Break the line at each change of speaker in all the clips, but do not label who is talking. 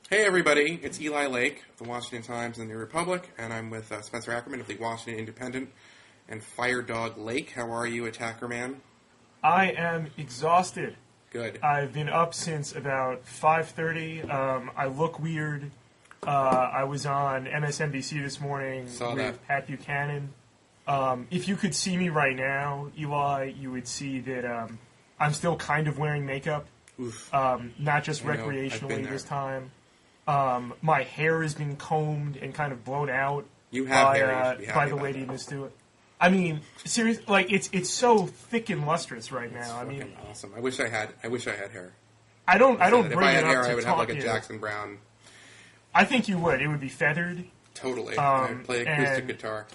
Hey everybody, it's Eli Lake of the Washington Times and the New Republic, and I'm with Spencer Ackerman of the Washington Independent and Firedog Lake. How are you, Attackerman?
I am exhausted.
Good.
I've been up since about 5:30. I look weird. I was on MSNBC this morning with Pat Buchanan. If you could see me right now, Eli, you would see that I'm still kind of wearing makeup.
Oof.
Not just recreationally this time. My hair has been combed and kind of blown out by the lady in the studio. I mean, seriously, like it's so thick and lustrous right now.
I mean, awesome. I wish I had hair.
I don't bring it up
if I had hair,
to
I would have like a
you.
Jackson Brown.
I think you would. It would be feathered.
Totally. I play acoustic guitar.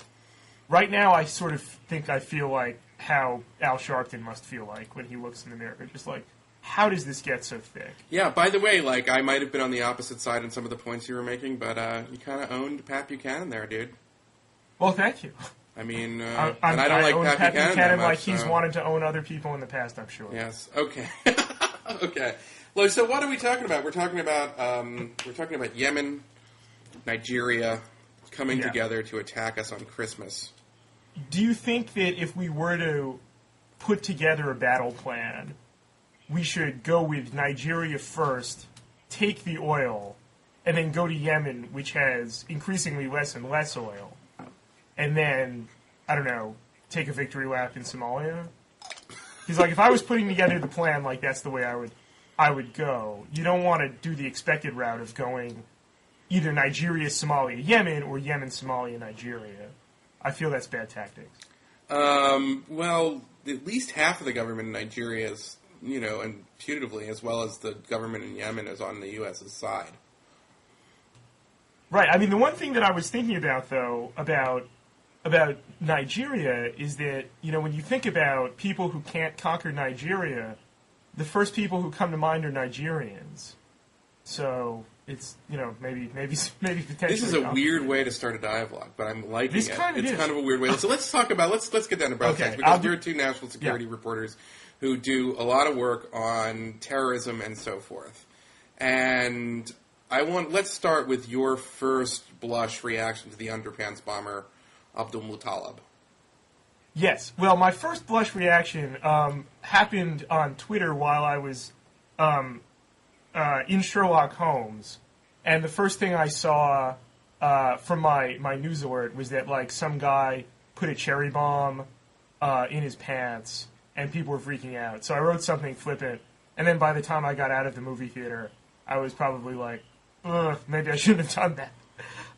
Right now, I sort of think I feel like how Al Sharpton must feel like when he looks in the mirror, just like, how does this get so thick?
Yeah, by the way, like, I might have been on the opposite side in some of the points you were making, but you kind of owned Pat Buchanan there, dude.
Well, thank you.
I mean,
and
I don't like Pat Buchanan that much,
like he's wanted to own other people in the past, I'm sure.
Yes, okay. Okay. Well, so what are we talking about? We're talking about Yemen, Nigeria, coming together to attack us on Christmas.
Do you think that if we were to put together a battle plan, we should go with Nigeria first, take the oil, and then go to Yemen, which has increasingly less and less oil, and then, I don't know, take a victory lap in Somalia? He's like, if I was putting together the plan, like, that's the way I would go. You don't want to do the expected route of going either Nigeria, Somalia, Yemen, or Yemen, Somalia, Nigeria. I feel that's bad tactics.
Well, at least half of the government in Nigeria is, and putatively, as well as the government in Yemen, is on the U.S.'s side.
Right. I mean, the one thing that I was thinking about, though, about Nigeria is that, when you think about people who can't conquer Nigeria, the first people who come to mind are Nigerians. So it's, maybe potentially.
This is a weird way to start a dialogue, but I'm liking it.
It's kind of
a weird way. So let's talk about, let's get down to brass tacks, because you're two national security reporters who do a lot of work on terrorism and so forth. And let's start with your first blush reaction to the underpants bomber, Abdulmutallab.
Yes. Well, my first blush reaction happened on Twitter while I was in Sherlock Holmes, and the first thing I saw from my news alert was that, like, some guy put a cherry bomb in his pants, and people were freaking out. So I wrote something flippant, and then by the time I got out of the movie theater, I was probably like, ugh, maybe I shouldn't have done that.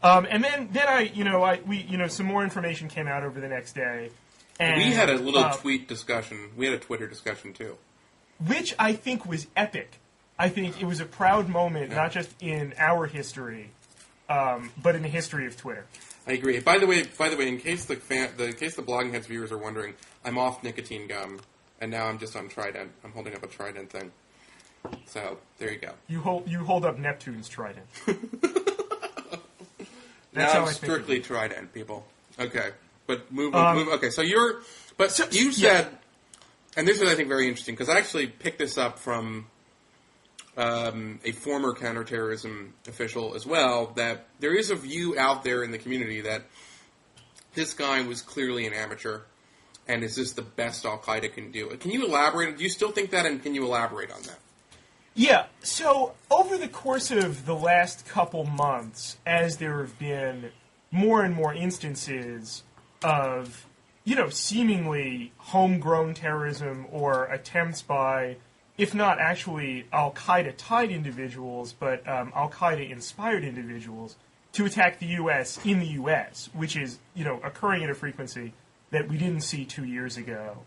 And then some more information came out over the next day. And,
we had a little tweet discussion. We had a Twitter discussion, too.
Which I think was epic. I think it was a proud moment, not just in our history, but in the history of Twitter.
I agree. By the way, in case the Blogging Heads viewers are wondering, I'm off nicotine gum, and now I'm just on Trident. I'm holding up a Trident thing. So there you go.
You hold up Neptune's Trident.
Now I'm strictly Trident, people. Okay, but move. Okay, so you said, and this is, I think, very interesting, because I actually picked this up from a former counterterrorism official as well, that there is a view out there in the community that this guy was clearly an amateur, and is this the best Al-Qaeda can do? Can you elaborate? Do you still think that, and can you elaborate on that?
Yeah, so over the course of the last couple months, as there have been more and more instances of, seemingly homegrown terrorism or attempts by, if not actually Al-Qaeda-tied individuals, but Al-Qaeda-inspired individuals, to attack the U.S. in the U.S., which is, occurring at a frequency that we didn't see 2 years ago.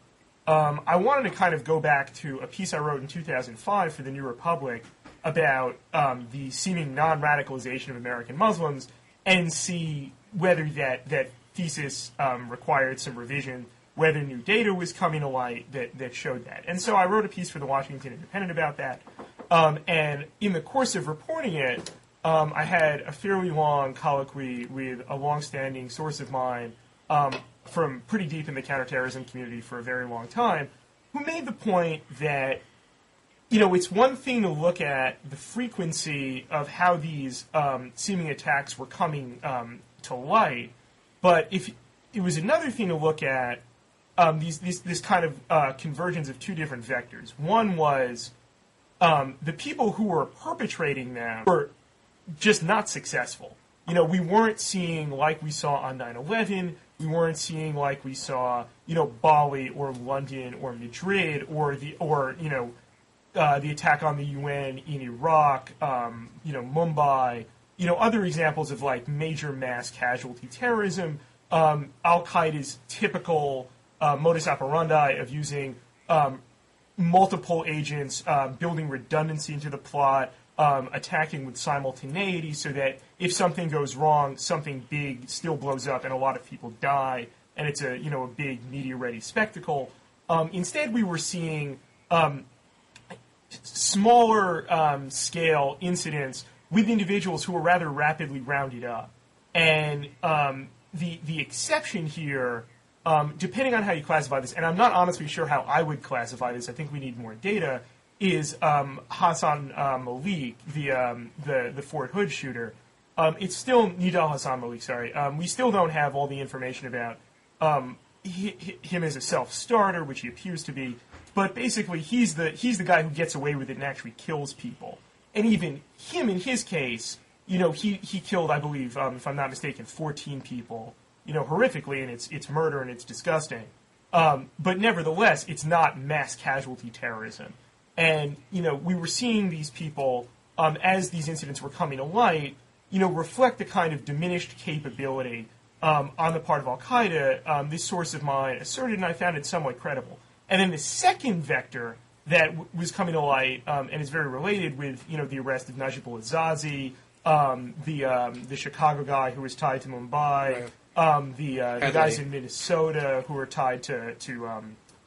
I wanted to kind of go back to a piece I wrote in 2005 for the New Republic about the seeming non-radicalization of American Muslims, and see whether that thesis required some revision, whether new data was coming to light that showed that. And so I wrote a piece for the Washington Independent about that. And in the course of reporting it, I had a fairly long colloquy with a long-standing source of mine from pretty deep in the counterterrorism community for a very long time, who made the point that it's one thing to look at the frequency of how these seeming attacks were coming to light, but if it was another thing to look at this kind of convergence of two different vectors. One was the people who were perpetrating them were just not successful. We weren't seeing like we saw on 9/11. We weren't seeing like we saw, Bali or London or Madrid or the attack on the UN in Iraq, Mumbai, other examples of like major mass casualty terrorism, Al-Qaeda's typical modus operandi of using multiple agents, building redundancy into the plot, attacking with simultaneity so that if something goes wrong, something big still blows up and a lot of people die, and it's a big media-ready spectacle. Instead, we were seeing smaller scale incidents with individuals who were rather rapidly rounded up. And the exception here, depending on how you classify this, and I'm not honestly sure how I would classify this, I think we need more data, is Hassan Malik, the Fort Hood shooter. It's still Nidal Hassan Malik, sorry. We still don't have all the information about him as a self-starter, which he appears to be. But basically, he's the guy who gets away with it and actually kills people. And even him, in his case, he killed, I believe, if I'm not mistaken, 14 people, horrifically, and it's murder and it's disgusting. But nevertheless, it's not mass casualty terrorism. And, we were seeing these people, as these incidents were coming to light, reflect the kind of diminished capability on the part of Al-Qaeda. This source of mine asserted, and I found it somewhat credible. And then the second vector that was coming to light, and is very related with, the arrest of Najib al-Azazi, the Chicago guy who was tied to Mumbai, right. The guys in Minnesota who were tied to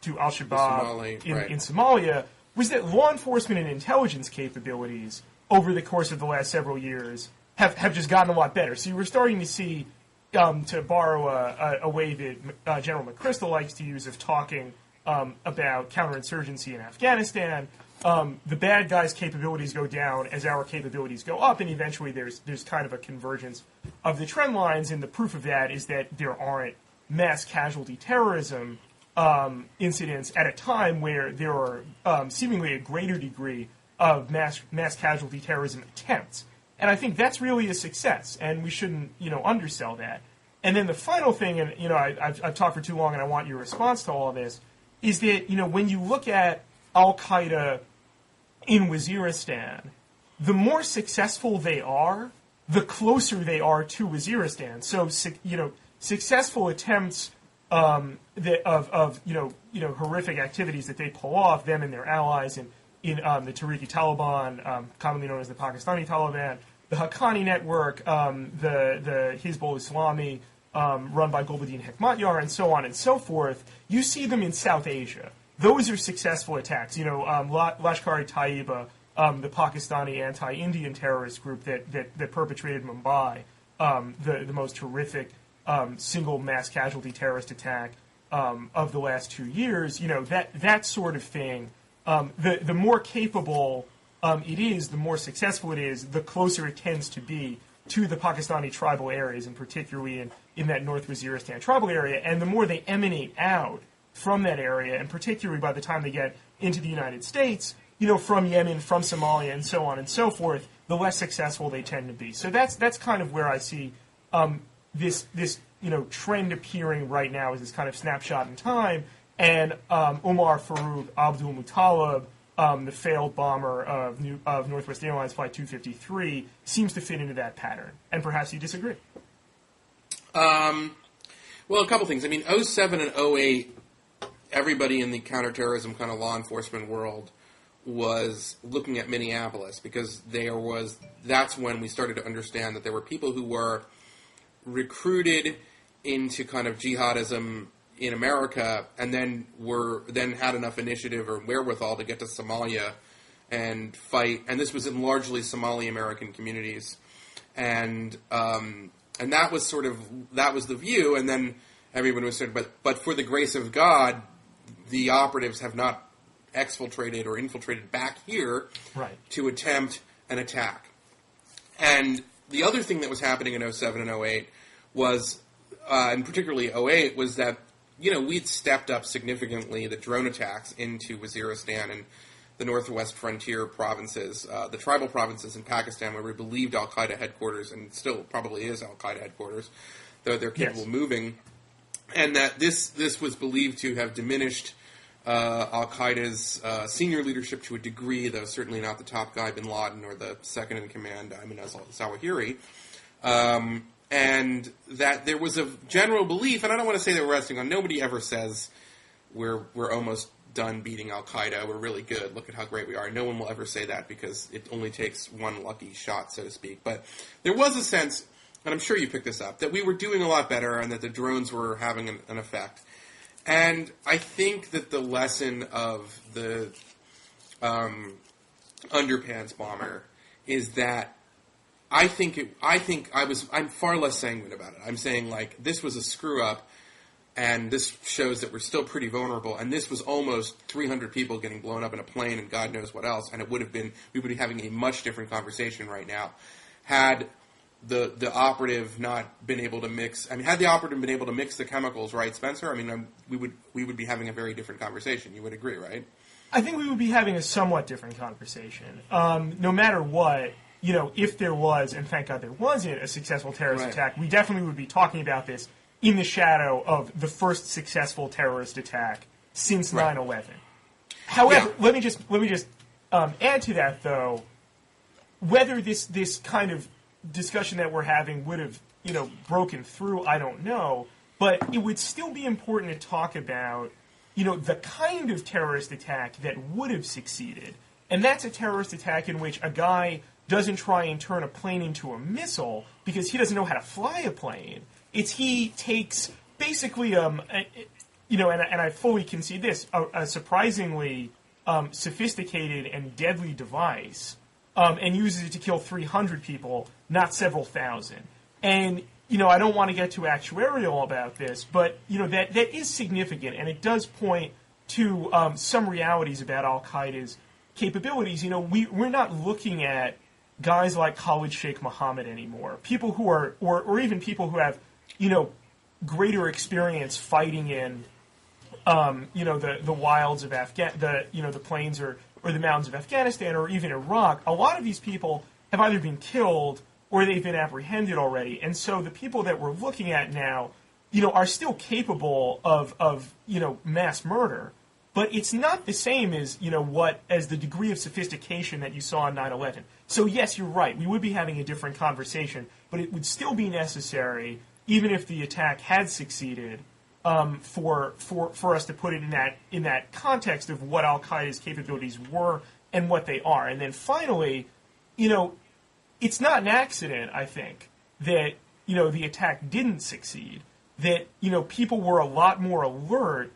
Al-Shabaab in Somalia, was that law enforcement and intelligence capabilities over the course of the last several years have just gotten a lot better. So you were starting to see, to borrow a way that General McChrystal likes to use of talking about counterinsurgency in Afghanistan, the bad guys' capabilities go down as our capabilities go up, and eventually there's kind of a convergence of the trend lines, and the proof of that is that there aren't mass casualty terrorism incidents at a time where there are seemingly a greater degree of mass casualty terrorism attempts. And I think that's really a success, and we shouldn't, undersell that. And then the final thing, and, I've talked for too long and I want your response to all of this, is that, when you look at Al-Qaeda in Waziristan, the more successful they are, the closer they are to Waziristan. So, successful attempts of horrific activities that they pull off, them and their allies in the Tehrik-i-Taliban, commonly known as the Pakistani Taliban, the Haqqani network, the Hizbul Islami, run by Gulbuddin Hekmatyar, and so on and so forth. You see them in South Asia. Those are successful attacks. Lashkar-e-Taiba, the Pakistani anti-Indian terrorist group that perpetrated Mumbai, the most horrific single mass casualty terrorist attack of the last 2 years. That sort of thing. The more capable it is, the more successful it is, the closer it tends to be to the Pakistani tribal areas, and particularly in that North Waziristan tribal area, and the more they emanate out from that area, and particularly by the time they get into the United States, from Yemen, from Somalia, and so on and so forth, the less successful they tend to be. So that's kind of where I see this trend appearing right now as this kind of snapshot in time, and Omar Farouk Abdulmutallab, the failed bomber of Northwest Airlines Flight 253, seems to fit into that pattern. And perhaps you disagree.
Well, a couple things. I mean, 07 and 08, everybody in the counterterrorism kind of law enforcement world was looking at Minneapolis, because that's when we started to understand that there were people who were recruited into kind of jihadism in America, and then had enough initiative or wherewithal to get to Somalia and fight. And this was in largely Somali American communities, and that was the view. And then everyone was saying, but for the grace of God, the operatives have not exfiltrated or infiltrated back here to attempt an attack. And the other thing that was happening in 07 and 08 was, and particularly 08, was that, we'd stepped up significantly the drone attacks into Waziristan and the northwest frontier provinces, the tribal provinces in Pakistan, where we believed al-Qaeda headquarters, and still probably is al-Qaeda headquarters, though they're capable of moving, and that this was believed to have diminished al-Qaeda's senior leadership to a degree, though certainly not the top guy, bin Laden, or the second in command, Ayman al-Zawahiri, and that there was a general belief, and I don't want to say that we're resting on, nobody ever says we're almost done beating al-Qaeda, we're really good, look at how great we are. No one will ever say that because it only takes one lucky shot, so to speak. But there was a sense, and I'm sure you picked this up, that we were doing a lot better and that the drones were having an effect. And I think that the lesson of the underpants bomber is that I'm far less sanguine about it. I'm saying, like, this was a screw-up, and this shows that we're still pretty vulnerable, and this was almost 300 people getting blown up in a plane and God knows what else, and we would be having a much different conversation right now had the operative not been able to mix. I mean, had the operative been able to mix the chemicals, right, Spencer? I mean, we would be having a very different conversation. You would agree, right? I
think we would be having a somewhat different conversation. No matter what, if there was, and thank God there wasn't, a successful terrorist attack, we definitely would be talking about this in the shadow of the first successful terrorist attack since 9/11. However, let me just add to that, though, whether this kind of discussion that we're having would have broken through, I don't know, but it would still be important to talk about the kind of terrorist attack that would have succeeded, and that's a terrorist attack in which a guy doesn't try and turn a plane into a missile because he doesn't know how to fly a plane. He takes basically, and I fully concede this, a surprisingly sophisticated and deadly device, and uses it to kill 300 people, not several thousand. And, I don't want to get too actuarial about this, but, that is significant, and it does point to some realities about al-Qaeda's capabilities. We're not looking at guys like Khalid Sheikh Mohammed anymore, people who are, or even people who have, greater experience fighting in, the wilds of the plains or the mountains of Afghanistan or even Iraq. A lot of these people have either been killed or they've been apprehended already. And so the people that we're looking at now, are still capable of mass murder. But it's not the same as, as the degree of sophistication that you saw on 9/11. So yes, you're right. We would be having a different conversation, but it would still be necessary, even if the attack had succeeded, for us to put it in that context of what al-Qaeda's capabilities were and what they are. And then finally, it's not an accident, I think, that the attack didn't succeed. That people were a lot more alert,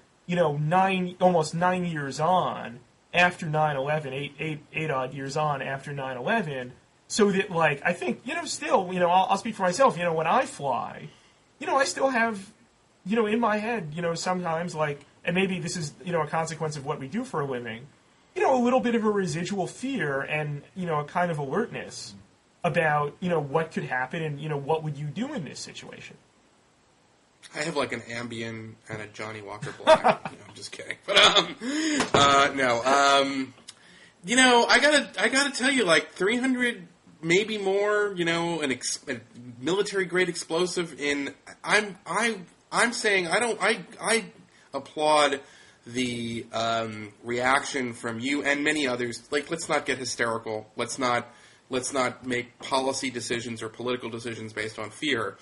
almost 9 years on after 9/11, eight odd years on after 9/11. So that, like, I think, still, I'll speak for myself. When I fly, I still have, in my head, sometimes, like, and maybe this is, a consequence of what we do for a living, a little bit of a residual fear and, a kind of alertness about, what could happen and, what would you do in this situation.
I have like an Ambien and a Johnny Walker Black. I'm just kidding. But no. I gotta tell you, like 300, maybe more. A military grade explosive. I'm saying I applaud the reaction from you and many others. Like, let's not get hysterical. Let's not make policy decisions or political decisions based on fear.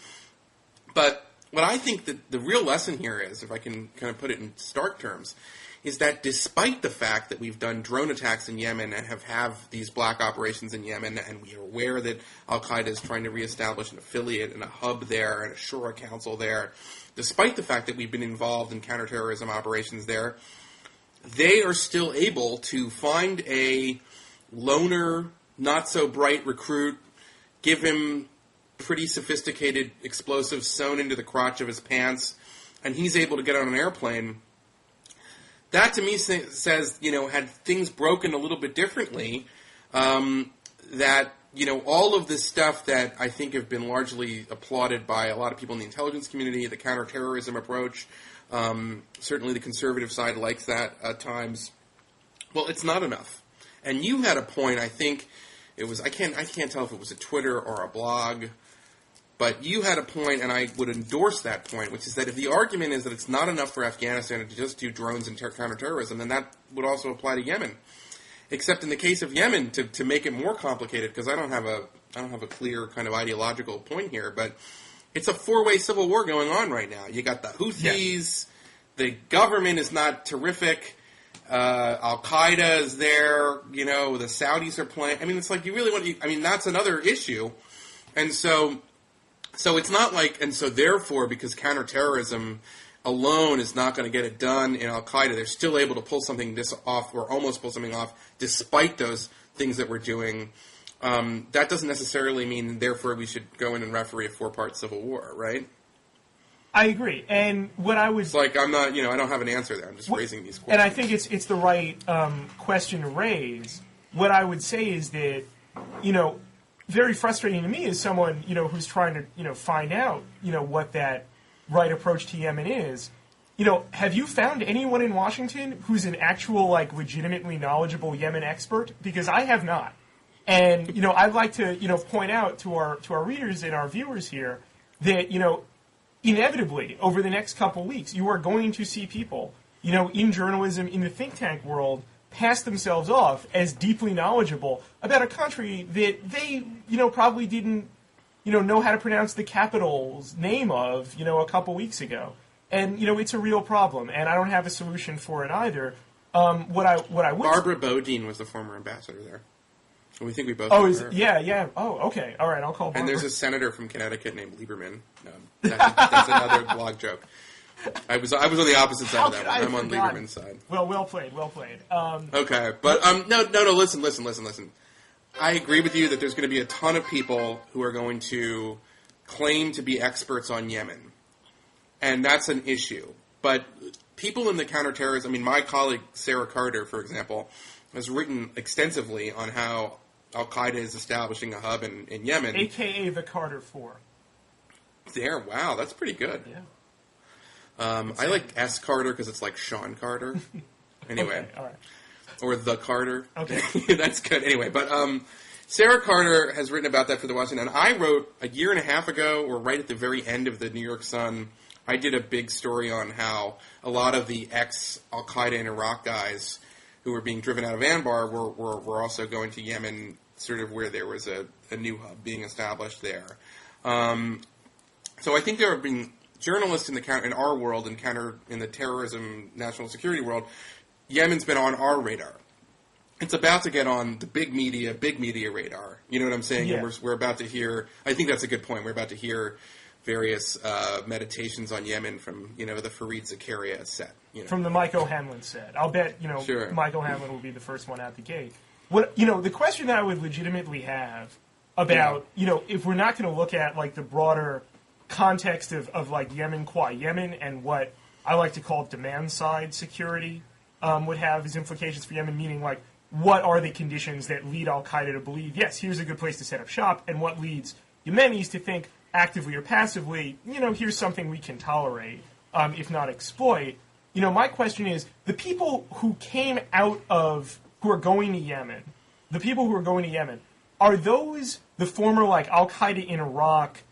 But what I think that the real lesson here is, if I can kind of put it in stark terms, is that despite the fact that we've done drone attacks in Yemen and have these black operations in Yemen, and we are aware that al-Qaeda is trying to reestablish an affiliate and a hub there and a Shura council there, despite the fact that we've been involved in counterterrorism operations there, they are still able to find a loner, not-so-bright recruit, give him pretty sophisticated explosives sewn into the crotch of his pants, and he's able to get on an airplane that to me says, had things broken a little bit differently, that, all of this stuff that I think have been largely applauded by a lot of people in the intelligence community, the counterterrorism approach, certainly the conservative side likes that at times. Well, it's not enough. And you had a point, I think it was, I can't tell if it was a Twitter or a blog, but you had a point, and I would endorse that point, which is that if the argument is that it's not enough for Afghanistan to just do drones and counterterrorism, then that would also apply to Yemen. Except in the case of Yemen, to make it more complicated, because I don't have a clear kind of ideological point here, but it's a four-way civil war going on right now. You got the Houthis, the government is not terrific, Al-Qaeda is there, the Saudis are playing. I mean, it's like you really want that's another issue. And so it's not like, and so therefore, because counterterrorism alone is not going to get it done in Al-Qaeda, they're still able to pull something off, or almost pull something off, despite those things that we're doing. That doesn't necessarily mean, therefore, we should go in and referee a four-part civil war, right?
I agree. And what I would...
It's like, I'm not, I don't have an answer there. I'm just raising these questions.
And I think it's the right question to raise. What I would say is that, very frustrating to me as someone, who's trying to, find out, what that right approach to Yemen is. Have you found anyone in Washington who's an actual, legitimately knowledgeable Yemen expert? Because I have not. And, I'd like to, point out to our readers and our viewers here that, inevitably, over the next couple weeks, you are going to see people, in journalism, in the think tank world, pass themselves off as deeply knowledgeable about a country that they, probably didn't, know how to pronounce the capital's name of, a couple weeks ago. And, it's a real problem, and I don't have a solution for it either. What I would...
Barbara Bodine was the former ambassador there. We think we both.
Yeah. Oh, okay. All right, I'll call Barbara.
And there's a senator from Connecticut named Lieberman. That's another blog joke. I was on the opposite side of that one. I'm on Lieberman's side.
Well played.
Okay, but no. Listen. I agree with you that there's going to be a ton of people who are going to claim to be experts on Yemen, and that's an issue. But people in the counterterrorism, my colleague Sarah Carter, for example, has written extensively on how Al-Qaeda is establishing a hub in Yemen.
AKA the Carter 4.
There, wow, that's pretty good.
Yeah.
I like S. Carter because it's like Sean Carter. Anyway.
Okay, all right.
Or the Carter.
Okay.
That's good. Anyway, but Sarah Carter has written about that for the Washington. And I wrote a year and a half ago, or right at the very end of the New York Sun, I did a big story on how a lot of the ex-Al-Qaeda in Iraq guys who were being driven out of Anbar were also going to Yemen, sort of where there was a new hub being established there. So I think there have been journalists in our world, in the terrorism, national security world. Yemen's been on our radar. It's about to get on the big media radar. You know what I'm saying?
Yeah.
And we're about to hear. I think that's a good point. We're about to hear various meditations on Yemen from the Fareed Zakaria set.
From the Mike O'Hanlon set. I'll bet
Sure.
Mike O'Hanlon will be the first one out the gate. What the question that I would legitimately have about if we're not going to look at the broader context of Yemen qua Yemen and what I like to call demand side security would have as implications for Yemen, meaning what are the conditions that lead Al-Qaeda to believe, yes, here's a good place to set up shop, and what leads Yemenis to think, actively or passively, here's something we can tolerate, if not exploit. My question is, the people who are going to Yemen, are those the former, Al-Qaeda in Iraq,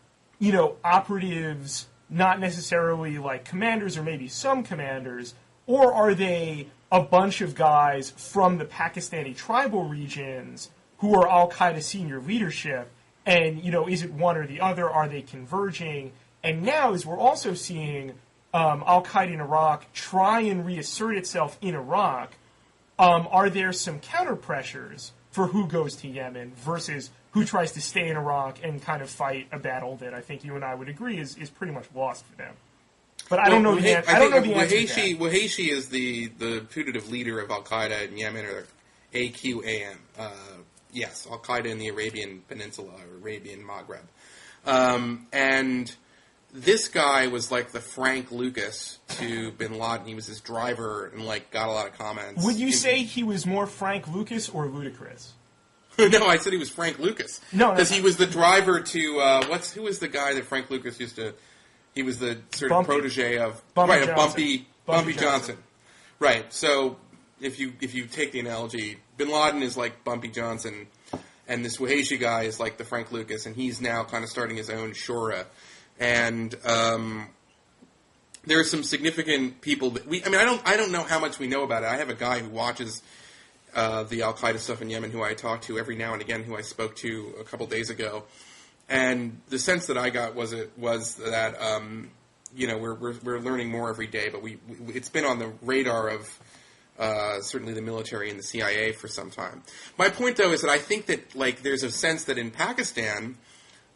operatives, not necessarily, commanders or maybe some commanders, or are they a bunch of guys from the Pakistani tribal regions who are Al-Qaeda senior leadership? And, is it one or the other? Are they converging? And now, as we're also seeing Al-Qaeda in Iraq try and reassert itself in Iraq, are there some counter pressures for who goes to Yemen versus who tries to stay in Iraq and kind of fight a battle that I think you and I would agree is pretty much lost for them? But I don't know the answer.
Wahishi is the putative leader of Al-Qaeda in Yemen, or AQAM. Yes, Al-Qaeda in the Arabian Peninsula, or Arabian Maghreb. And this guy was like the Frank Lucas to Bin Laden. He was his driver and like got a lot of comments.
Would you say he was more Frank Lucas or ludicrous?
No, I said he was Frank Lucas.
No,
because he was the driver to who was the guy that Frank Lucas used to? He was the sort of protege of Bumpy Johnson. Right. So if you take the analogy, Bin Laden is like Bumpy Johnson, and this Wahashi guy is like the Frank Lucas, and he's now kind of starting his own Shura. And there are some significant people that I don't know how much we know about it. I have a guy who watches the Al Qaeda stuff in Yemen, who I talk to every now and again, who I spoke to a couple days ago, and the sense that I got was that we're learning more every day, but it's been on the radar of certainly the military and the CIA for some time. My point, though, is that I think that there's a sense that in Pakistan.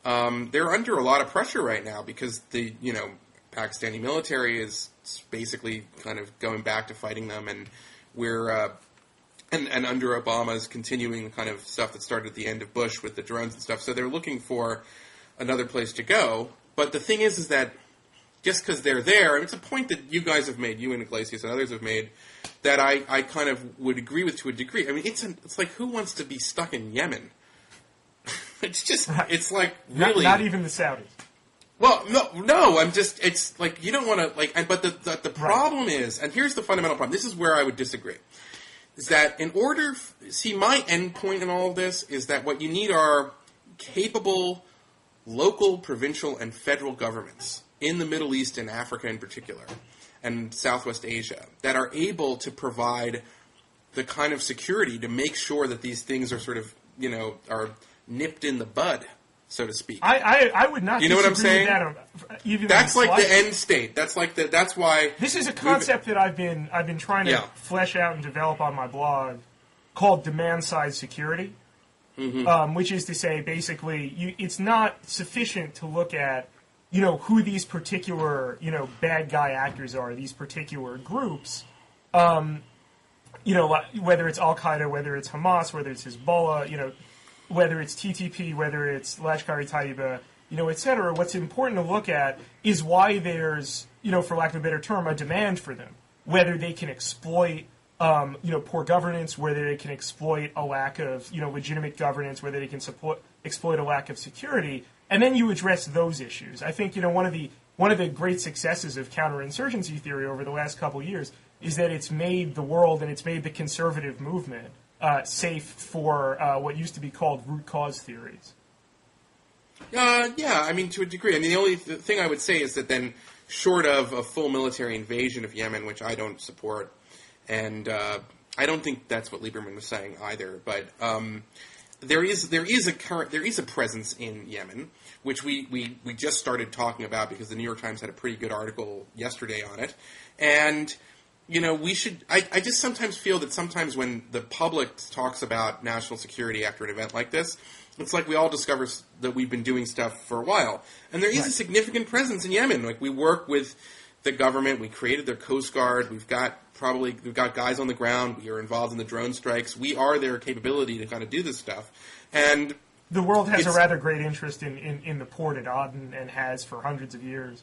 They're under a lot of pressure right now because the Pakistani military is basically kind of going back to fighting them, and we're and under Obama is continuing the kind of stuff that started at the end of Bush with the drones and stuff. So they're looking for another place to go. But the thing is that just because they're there, and it's a point that you guys have made, you and Iglesias and others have made, that I kind of would agree with to a degree. I mean, it's like who wants to be stuck in Yemen? It's like really
not even the Saudis.
Well, no. It's like you don't want to but the problem is, and here's the fundamental problem. This is where I would disagree. Is that my end point in all of this is that what you need are capable local, provincial, and federal governments in the Middle East and Africa in particular, and Southwest Asia that are able to provide the kind of security to make sure that these things are sort of are nipped in the bud, so to speak.
I would not.
You know what I'm saying? That's like the end state. That's why
this is a concept that I've been trying to flesh out and develop on my blog, called demand side security, which is to say, basically, it's not sufficient to look at who these particular bad guy actors are, these particular groups. Whether it's Al Qaeda, whether it's Hamas, whether it's Hezbollah, whether it's TTP, whether it's Lashkar-e-Taiba, et cetera. What's important to look at is why there's, for lack of a better term, a demand for them. Whether they can exploit, poor governance, whether they can exploit a lack of, legitimate governance, whether they can exploit a lack of security, and then you address those issues. I think, one of the great successes of counterinsurgency theory over the last couple of years is that it's made the world and it's made the conservative movement safe for what used to be called root cause theories.
Yeah, to a degree. The only thing I would say is that then, short of a full military invasion of Yemen, which I don't support, and I don't think that's what Lieberman was saying either, but there is a presence in Yemen, which we just started talking about because the New York Times had a pretty good article yesterday on it, and we should. I just sometimes feel that sometimes when the public talks about national security after an event like this, it's like we all discover that we've been doing stuff for a while, and there is a significant presence in Yemen. Like we work with the government, we created their Coast Guard, we've got guys on the ground, we are involved in the drone strikes, we are their capability to kind of do this stuff, and
the world has a rather great interest in the port at Aden and has for hundreds of years.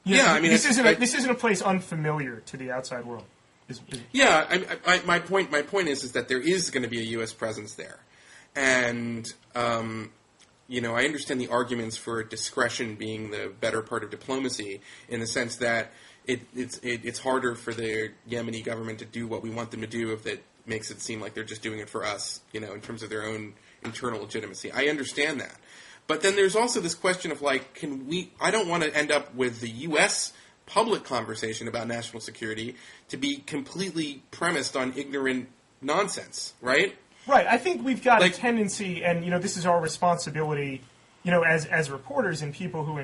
This isn't a place unfamiliar to the outside world.
My point is that there is going to be a U.S. presence there, and I understand the arguments for discretion being the better part of diplomacy in the sense that it's harder for the Yemeni government to do what we want them to do if it makes it seem like they're just doing it for us, in terms of their own internal legitimacy. I understand that. But then there's also this question of I don't want to end up with the U.S. public conversation about national security to be completely premised on ignorant nonsense, right?
Right. I think we've got a tendency, and, this is our responsibility, as reporters and people who,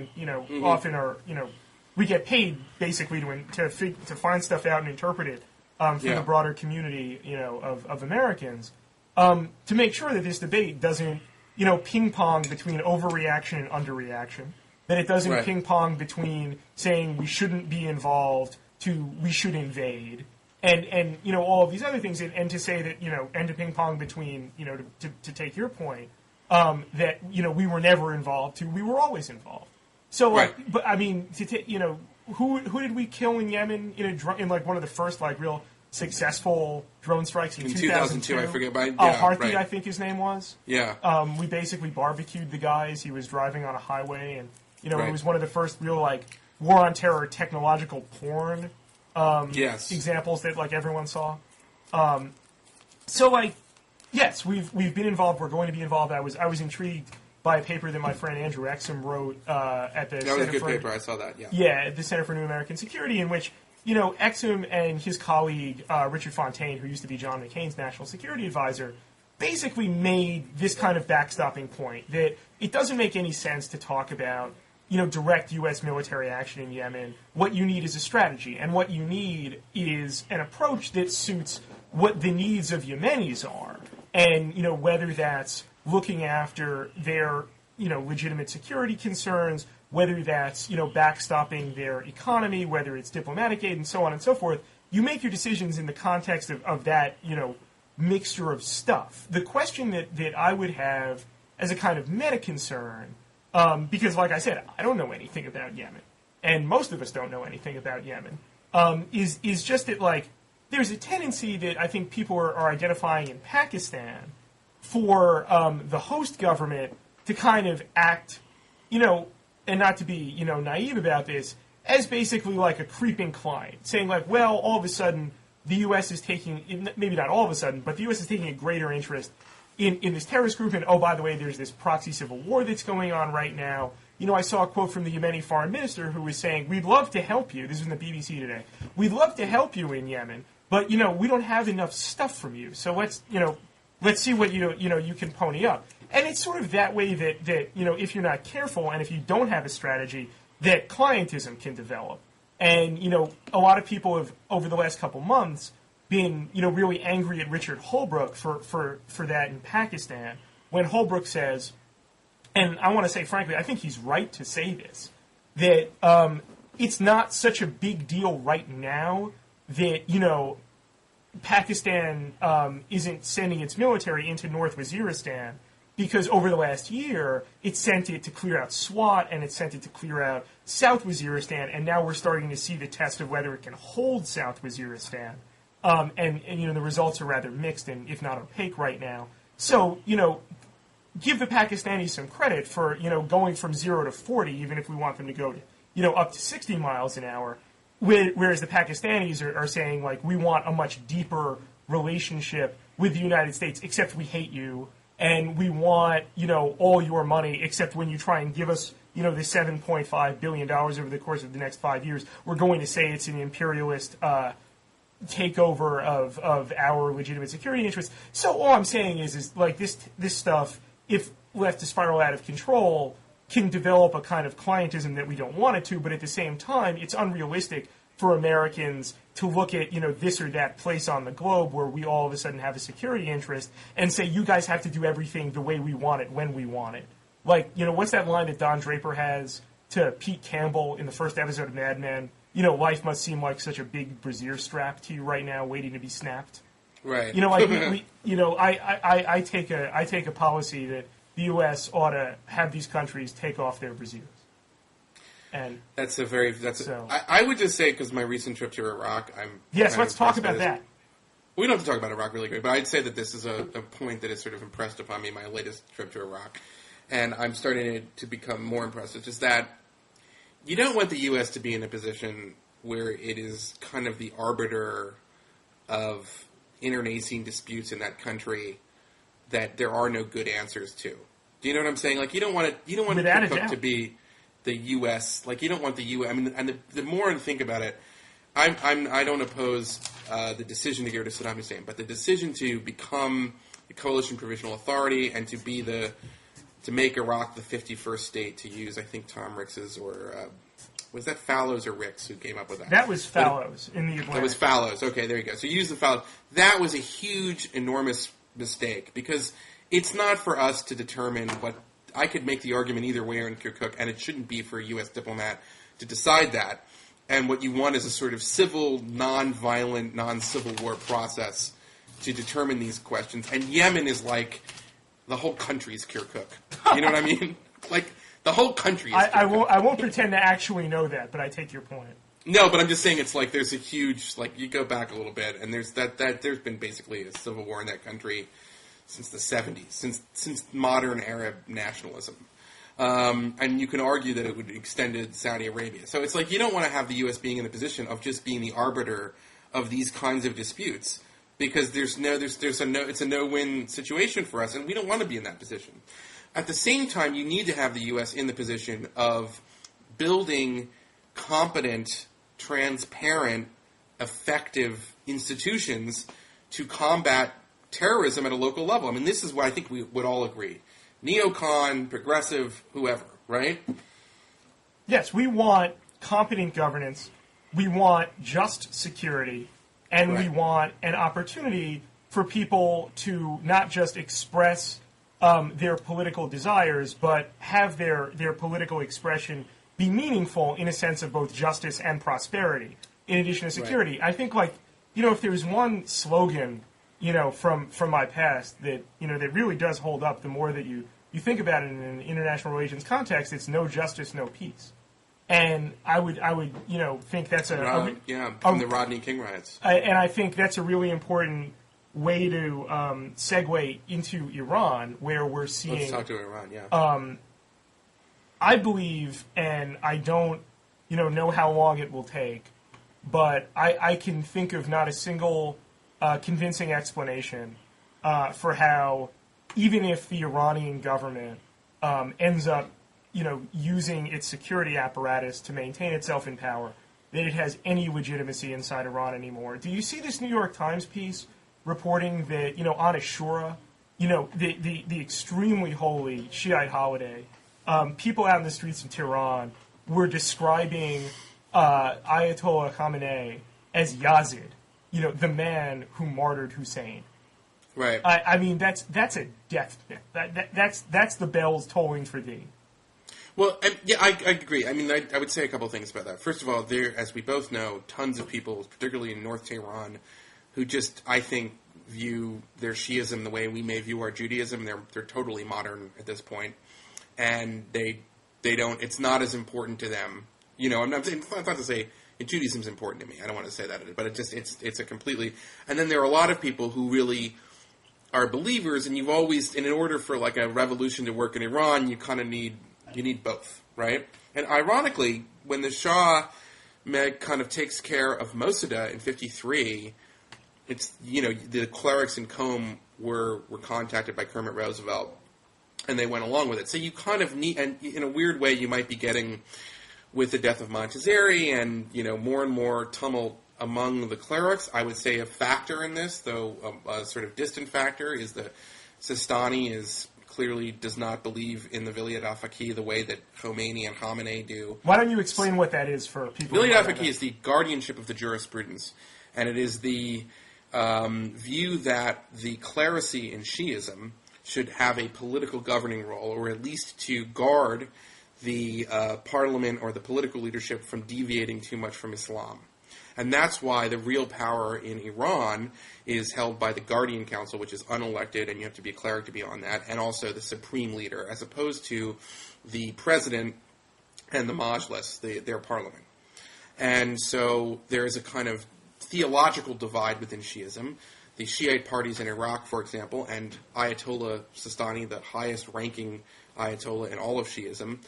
often are, we get paid basically to find stuff out and interpret it for the broader community, of Americans, to make sure that this debate doesn't, ping-pong between overreaction and underreaction, that it doesn't ping-pong between saying we shouldn't be involved to we should invade, and all of these other things, and to say that, and to ping-pong between, to take your point, that, we were never involved to we were always involved. So, like, but I mean, who did we kill in Yemen in like one of the first like real successful drone strikes in 2002?
I forget. But
Harthi, I think his name was.
Yeah.
We basically barbecued the guy as he was driving on a highway, and
Right.
it was one of the first real like war on terror technological porn examples that like everyone saw. So like, yes, we've been involved. We're going to be involved. I was intrigued by a paper that my friend Andrew Exum wrote at the
That was a good paper. I saw that. Yeah.
Yeah, at the Center for New American Security, in which Exum and his colleague Richard Fontaine, who used to be John McCain's national security advisor, basically made this kind of backstopping point that it doesn't make any sense to talk about direct U.S. military action in Yemen. What you need is a strategy, and what you need is an approach that suits what the needs of Yemenis are, and whether that's looking after their legitimate security concerns, whether that's backstopping their economy, whether it's diplomatic aid, and so on and so forth. You make your decisions in the context of that mixture of stuff. The question that I would have as a kind of meta concern, because like I said, I don't know anything about Yemen, and most of us don't know anything about Yemen, is just that like there's a tendency that I think people are identifying in Pakistan for the host government to kind of act, and not to be, naive about this, as basically like a creeping client, saying like, well, all of a sudden the U.S. is taking, maybe not all of a sudden, but the U.S. is taking a greater interest in this terrorist group, and oh, by the way, there's this proxy civil war that's going on right now. I saw a quote from the Yemeni foreign minister who was saying, we'd love to help you. This was in the BBC today. We'd love to help you in Yemen, but, we don't have enough stuff from you. So let's see what you can pony up. And it's sort of that way that if you're not careful and if you don't have a strategy, that clientism can develop. And, a lot of people have, over the last couple months, been, really angry at Richard Holbrooke for that in Pakistan, when Holbrooke says, and I want to say, frankly, I think he's right to say this, that it's not such a big deal right now that, Pakistan isn't sending its military into North Waziristan, because over the last year, it sent it to clear out Swat, and it sent it to clear out South Waziristan, and now we're starting to see the test of whether it can hold South Waziristan. And the results are rather mixed and, if not opaque right now. So, give the Pakistanis some credit for, going from 0 to 40, even if we want them to go to, up to 60 miles an hour. Whereas the Pakistanis are saying, like, we want a much deeper relationship with the United States, except we hate you, and we want, all your money, except when you try and give us, the $7.5 billion over the course of the next 5 years, we're going to say it's an imperialist takeover of our legitimate security interests. So all I'm saying is like this stuff, if left to spiral out of control, can develop a kind of clientism that we don't want it to, but at the same time, it's unrealistic for Americans to look at, this or that place on the globe where we all of a sudden have a security interest and say, you guys have to do everything the way we want it, when we want it. Like, what's that line that Don Draper has to Pete Campbell in the first episode of Mad Men? Life must seem like such a big brassiere strap to you right now, waiting to be snapped.
Right.
I take a policy that the U.S. ought to have these countries take off their brassieres. And
I would just say, because my recent trip to Iraq,
let's talk about that.
We don't have to talk about Iraq really great, but I'd say that this is a point that has sort of impressed upon me my latest trip to Iraq, and I'm starting to become more impressed. It's just that you don't want the U.S. to be in a position where it is kind of the arbiter of internecine disputes in that country that there are no good answers to. Do you know what I'm saying? Like, you don't want Kirkuk to be the U.S. Like, you don't want the U.S. I mean, and the more I think about it, I don't oppose the decision to go to Saddam Hussein, but the decision to become the coalition provisional authority and to make Iraq the 51st state, to use, I think, Tom Ricks's or was that Fallows or Ricks who came up with that?
That was Fallows in the Atlantic.
That was Fallows. Okay, there you go. So use the Fallows. That was a huge, enormous mistake, because it's not for us to determine what. I could make the argument either way in Kirkuk, and it shouldn't be for a U.S. diplomat to decide that. And what you want is a sort of civil, non-violent, non-civil war process to determine these questions. And Yemen is like the whole country's Kirkuk. You know what I mean? Like, The whole country is
I won't pretend to actually know that, but I take your point.
No, but I'm just saying it's like there's a huge, like, you go back a little bit, and there's there's been basically a civil war in that country since the 70s, since modern Arab nationalism. And you can argue that it would extended Saudi Arabia. So it's like you don't want to have the U.S. being in the position of just being the arbiter of these kinds of disputes, because it's a no-win situation for us, and we don't want to be in that position. At the same time, you need to have the U.S. in the position of building competent, transparent, effective institutions to combat terrorism at a local level. I mean, this is what I think we would all agree. Neocon, progressive, whoever, right?
Yes, we want competent governance, we want just security, and we want an opportunity for people to not just express their political desires, but have their political expression be meaningful in a sense of both justice and prosperity, in addition to security. Right. I think, like, if there's one slogan, from my past that, that really does hold up the more that you think about it in an international relations context, it's no justice, no peace. And I would think that's
from the Rodney King riots.
And I think that's a really important way to segue into Iran, where we're seeing...
Let's talk to Iran, yeah.
I believe, and I don't, know how long it will take, but I can think of not a single convincing explanation for how, even if the Iranian government ends up, using its security apparatus to maintain itself in power, that it has any legitimacy inside Iran anymore. Do you see this New York Times piece reporting that, on Ashura, the extremely holy Shiite holiday, people out in the streets of Tehran were describing Ayatollah Khamenei as Yazid, the man who martyred Hussein.
Right.
I mean, that's a death myth. That's the bells tolling for thee.
Well, I agree. I mean, I would say a couple of things about that. First of all, there, as we both know, tons of people, particularly in North Tehran, who just, I think, view their Shiism the way we may view our Judaism. They're totally modern at this point. And they don't. It's not as important to them. I'm not to say Judaism is important to me. I don't want to say that, but it's a completely. And then there are a lot of people who really are believers, and you've always, and in order for like a revolution to work in Iran, you kind of need both, right? And ironically, when the Shah kind of takes care of Mosaddegh in '53, it's the clerics in Qom were contacted by Kermit Roosevelt. And they went along with it. So you kind of need, and in a weird way, you might be getting, with the death of Montazeri and, more and more tumult among the clerics, I would say a factor in this, though a sort of distant factor, is that Sistani clearly does not believe in the Vilayat al-Faqih the way that Khomeini and Khamenei do.
Why don't you explain what that is for people?
Vilayat al-Faqih is the guardianship of the jurisprudence, and it is the view that the clerisy in Shiism should have a political governing role, or at least to guard the parliament or the political leadership from deviating too much from Islam. And that's why the real power in Iran is held by the Guardian Council, which is unelected, and you have to be a cleric to be on that, and also the supreme leader, as opposed to the president and the Majlis, their parliament. And so there is a kind of theological divide within Shiism. The Shiite parties in Iraq, for example, and Ayatollah Sistani, the highest-ranking Ayatollah in all of Shiism,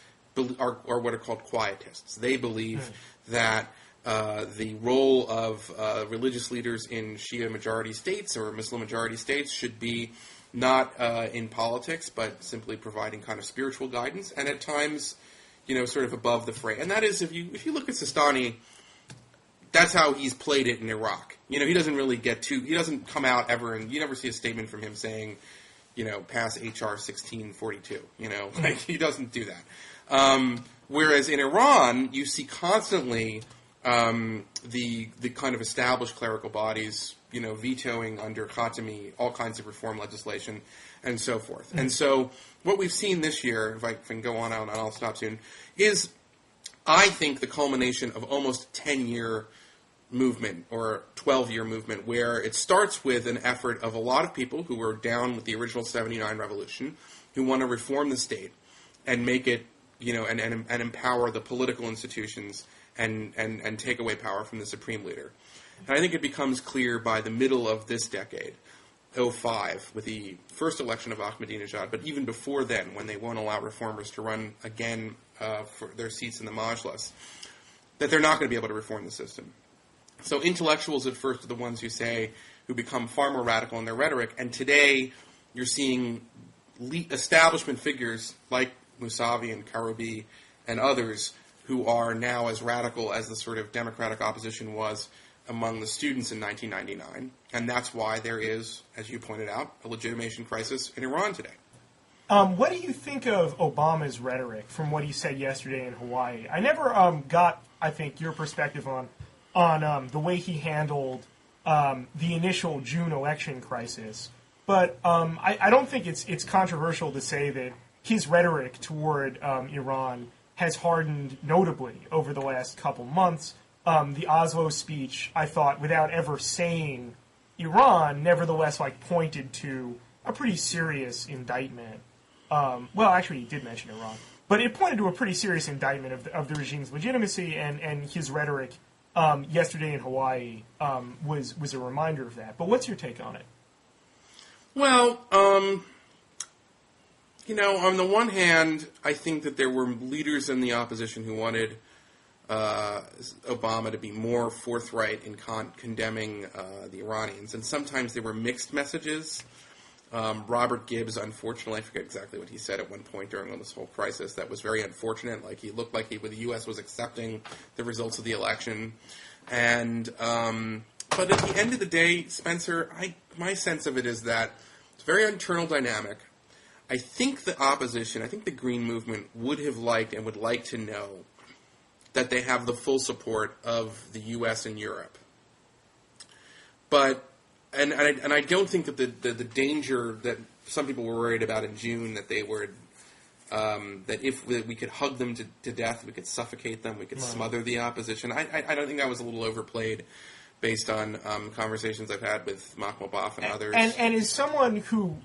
are what are called quietists. They believe that the role of religious leaders in Shia-majority states or Muslim-majority states should be not in politics, but simply providing kind of spiritual guidance, and at times, sort of above the fray. And that is, if you look at Sistani, that's how he's played it in Iraq. He doesn't really he doesn't come out ever, and you never see a statement from him saying, pass H.R. 1642. Like, he doesn't do that. Whereas in Iran, you see constantly the kind of established clerical bodies, vetoing under Khatami all kinds of reform legislation and so forth. Mm-hmm. And so what we've seen this year, if I can go on out and I'll stop soon, is, I think, the culmination of almost 10-year movement or 12-year movement, where it starts with an effort of a lot of people who were down with the original 79 revolution, who want to reform the state and make it and empower the political institutions and take away power from the supreme leader. And I think it becomes clear by the middle of this decade, 2005, with the first election of Ahmadinejad, but even before then, when they won't allow reformers to run again for their seats in the Majlis, that they're not going to be able to reform the system. So intellectuals at first are the ones who become far more radical in their rhetoric, and today you're seeing establishment figures like Mousavi and Karoubi and others who are now as radical as the sort of democratic opposition was among the students in 1999, and that's why there is, as you pointed out, a legitimation crisis in Iran today.
What do you think of Obama's rhetoric from what he said yesterday in Hawaii? I never got, I think, your perspective on the way he handled the initial June election crisis, but I don't think it's controversial to say that his rhetoric toward Iran has hardened notably over the last couple months. The Oslo speech, I thought, without ever saying Iran, nevertheless pointed to a pretty serious indictment. Well, actually, he did mention Iran, but it pointed to a pretty serious indictment of the regime's legitimacy, and his rhetoric yesterday in Hawaii was a reminder of that. But what's your take on it?
Well, on the one hand, I think that there were leaders in the opposition who wanted Obama to be more forthright in condemning the Iranians, and sometimes there were mixed messages. Robert Gibbs, unfortunately, I forget exactly what he said at one point during this whole crisis. That was very unfortunate. He looked like the U.S. was accepting the results of the election, and but at the end of the day, Spencer, my sense of it is that it's a very internal dynamic. I think the opposition, I think the Green Movement would have liked and would like to know that they have the full support of the U.S. and Europe. But and I don't think that the danger that some people were worried about in June, that they were that if we could hug them to death, we could suffocate them, we could smother the opposition. I don't think that was a little overplayed, based on conversations I've had with Mahmoud Abbas and others. And
as someone who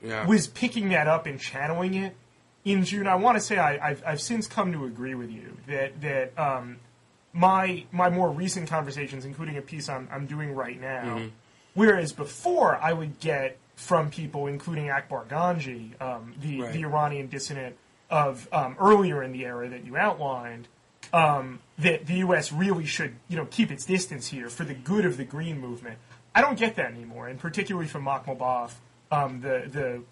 was picking that up and channeling it in June, I want to say I've since come to agree with you that my more recent conversations, including a piece I'm doing right now, whereas before I would get from people, including Akbar Ganji, the Iranian dissident of earlier in the era that you outlined, that the U.S. really should keep its distance here for the good of the Green Movement. I don't get that anymore, and particularly from Mahmoud Abbas, the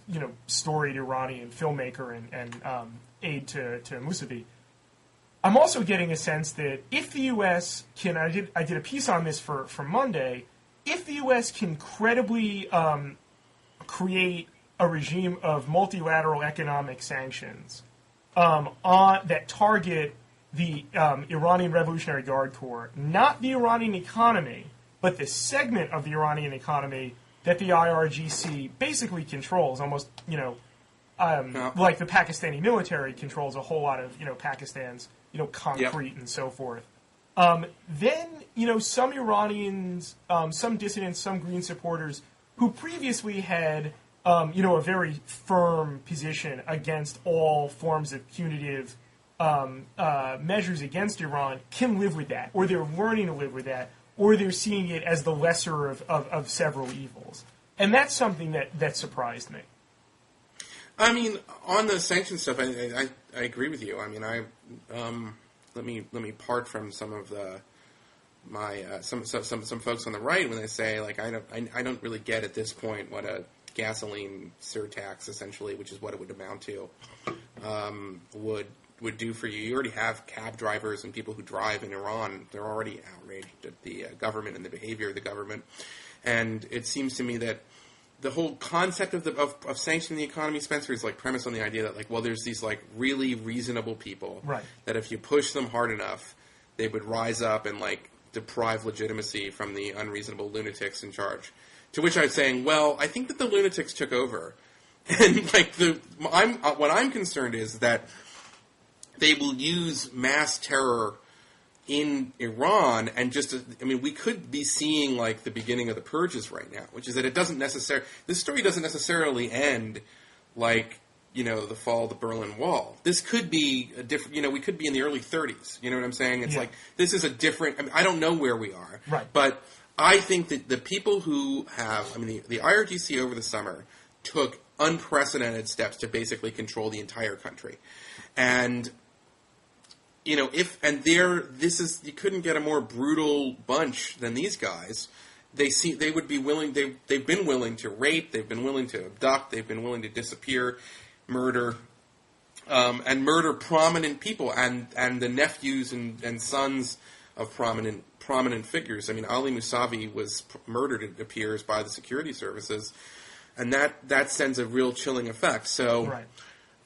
storied Iranian filmmaker and aide to Mousavi. I'm also getting a sense that if the U.S. can, I did a piece on this for Monday, if the U.S. can credibly create a regime of multilateral economic sanctions that target the Iranian Revolutionary Guard Corps, not the Iranian economy, but the segment of the Iranian economy that the IRGC basically controls, almost, like the Pakistani military controls a whole lot of, Pakistan's, concrete and so forth. Then, some Iranians, some dissidents, some Green supporters who previously had, a very firm position against all forms of punitive measures against Iran can live with that, or they're learning to live with that, or they're seeing it as the lesser of several evils. And that's something that surprised me.
I mean, on the sanction stuff, I agree with you. I mean, let me part from some of some folks on the right when they say, I don't really get at this point what a gasoline surtax, essentially, which is what it would amount to, would do for you. You already have cab drivers and people who drive in Iran. They're already outraged at the government and the behavior of the government. And it seems to me that the whole concept of sanctioning the economy, Spencer, is premised on the idea that there's these really reasonable people that if you push them hard enough, they would rise up and deprive legitimacy from the unreasonable lunatics in charge. To which I'm saying, well, I think that the lunatics took over, and what I'm concerned is that they will use mass terror in Iran, and we could be seeing the beginning of the purges right now, which is that this story doesn't necessarily end the fall of the Berlin Wall. This could be a different, we could be in the early 30s. You know what I'm saying? It's like, this is a different, I don't know where we are.
Right.
But I think that the people who have, the IRGC over the summer took unprecedented steps to basically control the entire country. And, you couldn't get a more brutal bunch than these guys. They would be willing, they've been willing to rape, they've been willing to abduct, they've been willing to disappear, murder, and murder prominent people and the nephews and sons of prominent figures. Ali Musavi was murdered, it appears, by the security services, and that sends a real chilling effect. So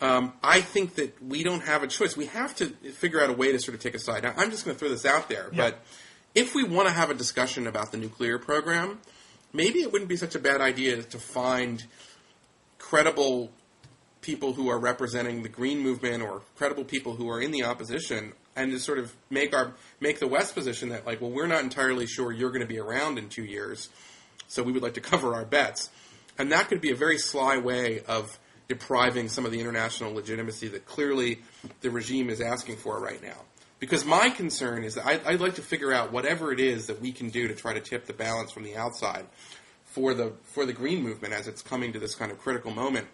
I think that we don't have a choice. We have to figure out a way to sort of take a side. Now, I'm just going to throw this out there, but if we want to have a discussion about the nuclear program, maybe it wouldn't be such a bad idea to find credible people who are representing the Green movement or credible people who are in the opposition, and to sort of make the West position that, like, well, we're not entirely sure you're going to be around in 2 years, so we would like to cover our bets. And that could be a very sly way of depriving some of the international legitimacy that clearly the regime is asking for right now. Because my concern is that I'd like to figure out whatever it is that we can do to try to tip the balance from the outside for the Green movement as it's coming to this kind of critical moment.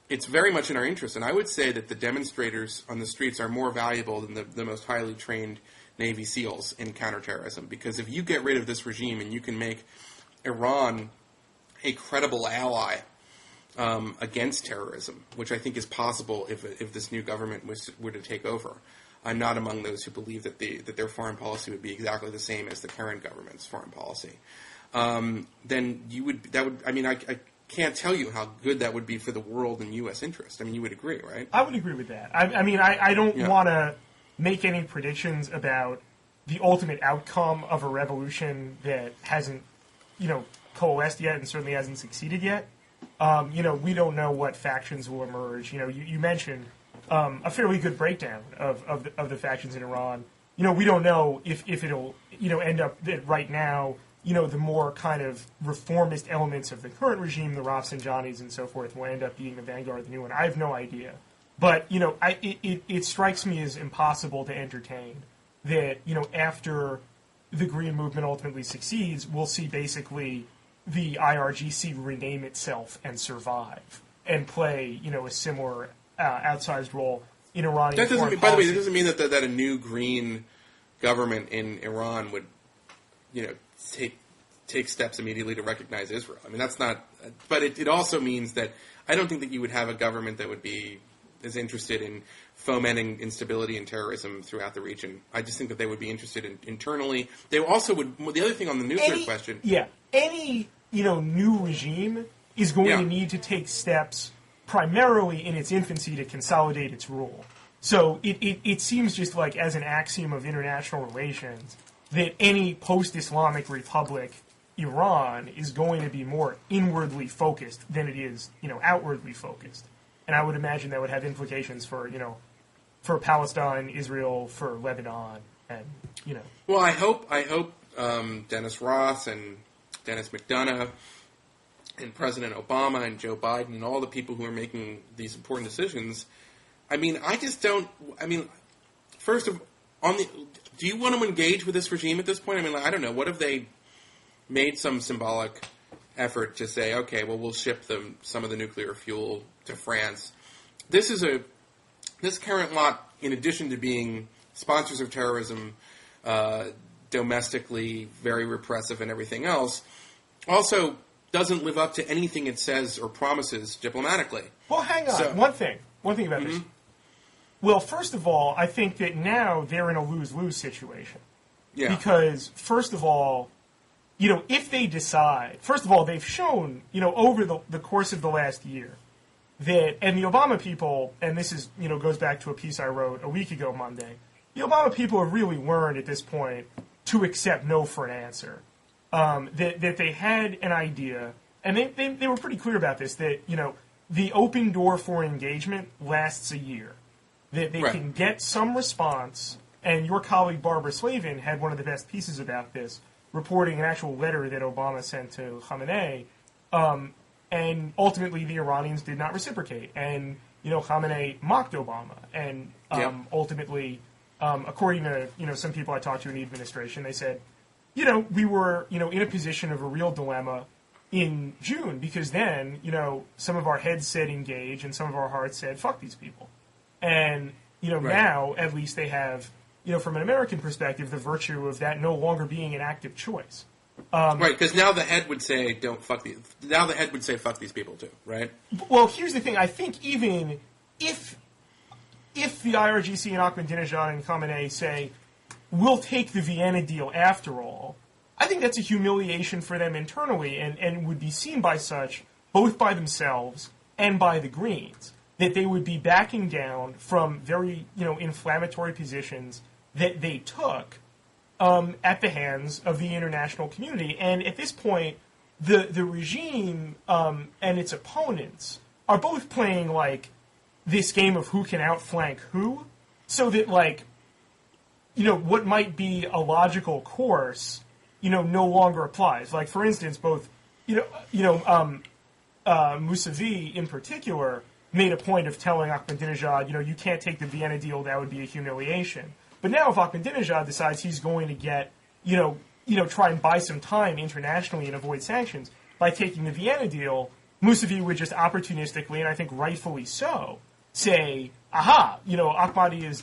It's very much in our interest, and I would say that the demonstrators on the streets are more valuable than the most highly trained Navy SEALs in counterterrorism. Because if you get rid of this regime and you can make Iran a credible ally against terrorism, which I think is possible if this new government were to take over. I'm not among those who believe that their foreign policy would be exactly the same as the current government's foreign policy. Then I can't tell you how good that would be for the world and U.S. interest. You would agree, right?
I would agree with that. I don't want to make any predictions about the ultimate outcome of a revolution that hasn't, coalesced yet and certainly hasn't succeeded yet. We don't know what factions will emerge. You mentioned a fairly good breakdown of the factions in Iran. We don't know if it'll, end up that right now, the more kind of reformist elements of the current regime, the Rafsanjanis and so forth, will end up being the vanguard of the new one. I have no idea. But, it strikes me as impossible to entertain that, after the Green movement ultimately succeeds, we'll see basically the IRGC rename itself and survive and play, a similar outsized role in Iranian foreign policy.
By the way, that doesn't mean that a new Green government in Iran would, take steps immediately to recognize Israel. That's not. But it also means that I don't think that you would have a government that would be as interested in fomenting instability and terrorism throughout the region. I just think that they would be interested internally. They also would. The other thing on the nuclear question.
Yeah, any new regime is going to need to take steps primarily in its infancy to consolidate its rule. So it seems just like as an axiom of international relations that any post-Islamic republic, Iran, is going to be more inwardly focused than it is, outwardly focused. And I would imagine that would have implications for, for Palestine, Israel, for Lebanon, and,
Well, I hope Dennis Ross and Dennis McDonough and President Obama and Joe Biden and all the people who are making these important decisions, I just don't. First of all, do you want to engage with this regime at this point? I don't know. What if they made some symbolic effort to say, okay, well, we'll ship them some of the nuclear fuel to France? This current lot, in addition to being sponsors of terrorism, domestically very repressive and everything else, also doesn't live up to anything it says or promises diplomatically.
Well, hang on. One thing about this. Well, first of all, I think that now they're in a lose-lose situation. Yeah. Because, first of all, if they decide, first of all, they've shown, over the course of the last year, that, and the Obama people, and this is, goes back to a piece I wrote a week ago Monday, the Obama people have really learned at this point to accept no for an answer. That they had an idea, and they were pretty clear about this, that, the open door for engagement lasts a year. That they can get some response, and your colleague Barbara Slavin had one of the best pieces about this, reporting an actual letter that Obama sent to Khamenei, and ultimately the Iranians did not reciprocate. And, Khamenei mocked Obama, and ultimately, according to some people I talked to in the administration, they said, we were in a position of a real dilemma in June, because then some of our heads said engage, and some of our hearts said fuck these people, and now at least they have from an American perspective the virtue of that no longer being an active choice.
Right, because now the head would say don't fuck these. Now the head would say fuck these people too, right?
Well, here's the thing. I think even if the IRGC and Ahmadinejad and Khamenei say we'll take the Vienna deal after all, I think that's a humiliation for them internally, and would be seen by such both by themselves and by the Greens, that they would be backing down from very inflammatory positions that they took at the hands of the international community. And at this point, the regime and its opponents are both playing like this game of who can outflank who, so that what might be a logical course no longer applies. Like, for instance, both Mousavi in particular made a point of telling Ahmadinejad, you can't take the Vienna deal, that would be a humiliation. But now if Ahmadinejad decides he's going to get, try and buy some time internationally and avoid sanctions by taking the Vienna deal, Mousavi would just opportunistically, and I think rightfully so, say, aha, Ahmadi is,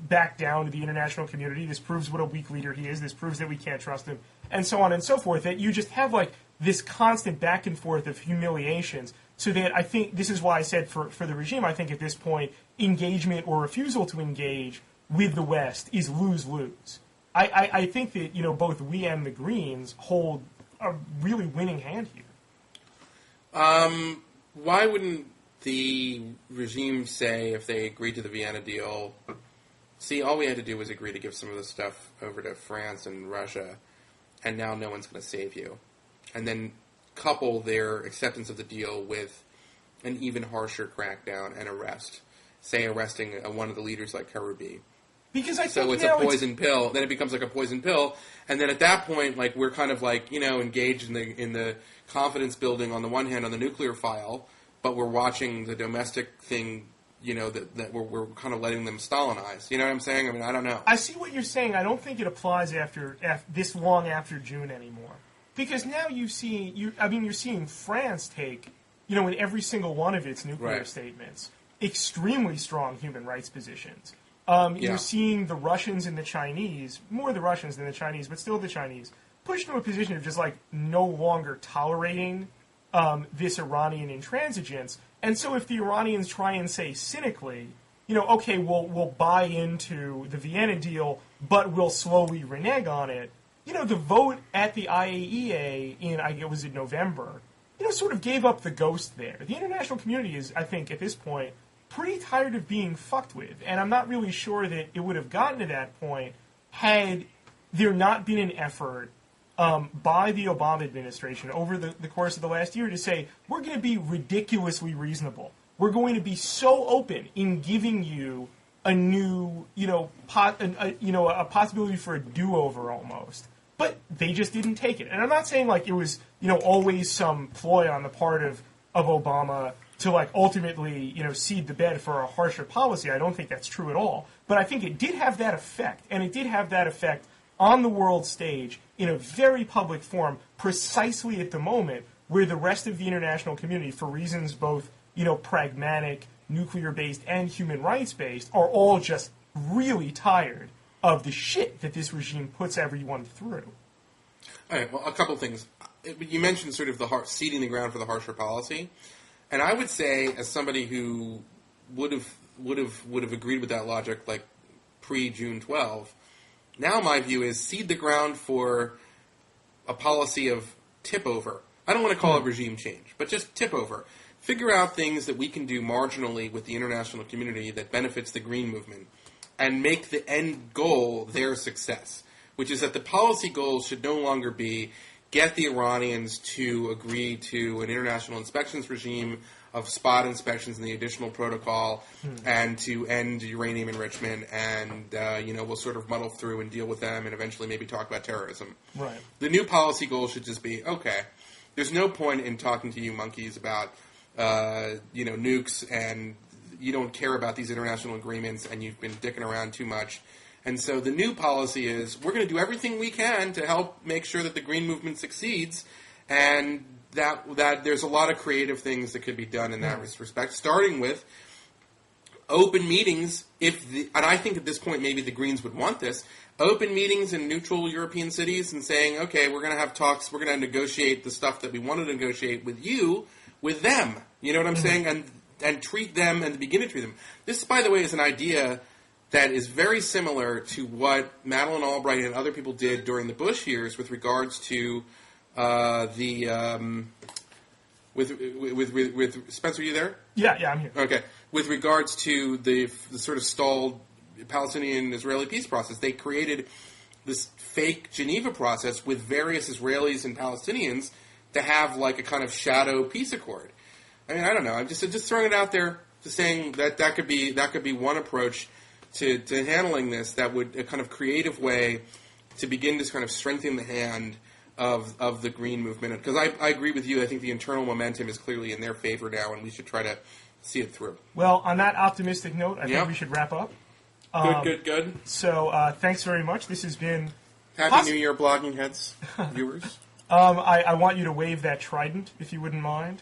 back down to the international community. This proves what a weak leader he is. This proves that we can't trust him, and so on and so forth. That you just have, this constant back and forth of humiliations. So that I think, this is why I said for the regime, I think at this point, engagement or refusal to engage with the West is lose-lose. I think that, both we and the Greens hold a really winning hand here.
Why wouldn't the regime say, if they agreed to the Vienna deal, see, all we had to do was agree to give some of the stuff over to France and Russia, and now no one's going to save you. And then couple their acceptance of the deal with an even harsher crackdown and arrest. Say arresting one of the leaders like Karoubi.
Because I think
so it's a poison pill. Then it becomes like a poison pill, and then at that point, we're kind of engaged in the confidence building on the one hand on the nuclear file, but we're watching the domestic thing. That we're kind of letting them Stalinize. You know what I'm saying? I mean, I don't know.
I see what you're saying. I don't think it applies after this long after June anymore, because now you're seeing France take in every single one of its nuclear statements extremely strong human rights positions. You're seeing the Russians and the Chinese, more the Russians than the Chinese, but still the Chinese, push to a position of just no longer tolerating this Iranian intransigence. And so if the Iranians try and say cynically, okay, we'll buy into the Vienna deal, but we'll slowly renege on it, the vote at the IAEA in November, sort of gave up the ghost there. The international community is, I think, at this point, pretty tired of being fucked with, and I'm not really sure that it would have gotten to that point had there not been an effort by the Obama administration over the course of the last year to say, we're going to be ridiculously reasonable. We're going to be so open in giving you a new, a possibility for a do-over almost. But they just didn't take it. And I'm not saying it was, always some ploy on the part of Obama to ultimately, seed the bed for a harsher policy. I don't think that's true at all. But I think it did have that effect, and it did have that effect on the world stage in a very public form, precisely at the moment where the rest of the international community, for reasons both, pragmatic, nuclear-based, and human rights-based, are all just really tired of the shit that this regime puts everyone through.
All right, well, a couple things. You mentioned sort of seeding the ground for the harsher policy. And I would say, as somebody who would have agreed with that logic, pre-June 12, now my view is seed the ground for a policy of tip over. I don't want to call it regime change, but just tip over. Figure out things that we can do marginally with the international community that benefits the green movement, and make the end goal their success, which is that the policy goals should no longer be get the Iranians to agree to an international inspections regime of spot inspections and the additional protocol, and to end uranium enrichment, and we'll sort of muddle through and deal with them, and eventually maybe talk about terrorism.
Right.
The new policy goal should just be, okay, there's no point in talking to you monkeys about nukes and you don't care about these international agreements and you've been dicking around too much. And so the new policy is we're going to do everything we can to help make sure that the green movement succeeds, and that there's a lot of creative things that could be done in that respect, starting with open meetings. And I think at this point maybe the Greens would want this, open meetings in neutral European cities and saying, okay, we're going to have talks, we're going to negotiate the stuff that we want to negotiate with you, with them. You know what I'm saying? And treat them and begin to treat them. This, by the way, is an idea that is very similar to what Madeleine Albright and other people did during the Bush years with regards to with Spencer, are you there?
Yeah, I'm here.
Okay. With regards to the sort of stalled Palestinian-Israeli peace process, they created this fake Geneva process with various Israelis and Palestinians to have like a kind of shadow peace accord. I mean, I don't know. I'm just throwing it out there, just saying that could be one approach to handling this, that would a kind of creative way to begin to kind of strengthen the hand of the Green movement. Because I agree with you. I think the internal momentum is clearly in their favor now, and we should try to see it through.
Well, on that optimistic note, I think we should wrap up.
Good.
So thanks very much. This has been...
Happy New Year, Blogging Heads viewers.
I want you to wave that trident, if you wouldn't mind.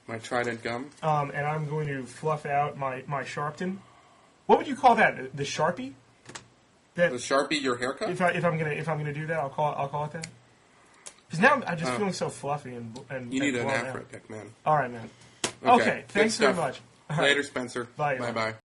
My trident gum.
And I'm going to fluff out my Sharpton. What would you call that? The Sharpie?
The Sharpie, your haircut?
If I'm gonna do that, I'll call it that. Because now I'm just feeling so fluffy and
you need
an
Afro-Dick, man.
All right, man. Okay, thanks very much.
Later, Spencer.
Bye.
Bye.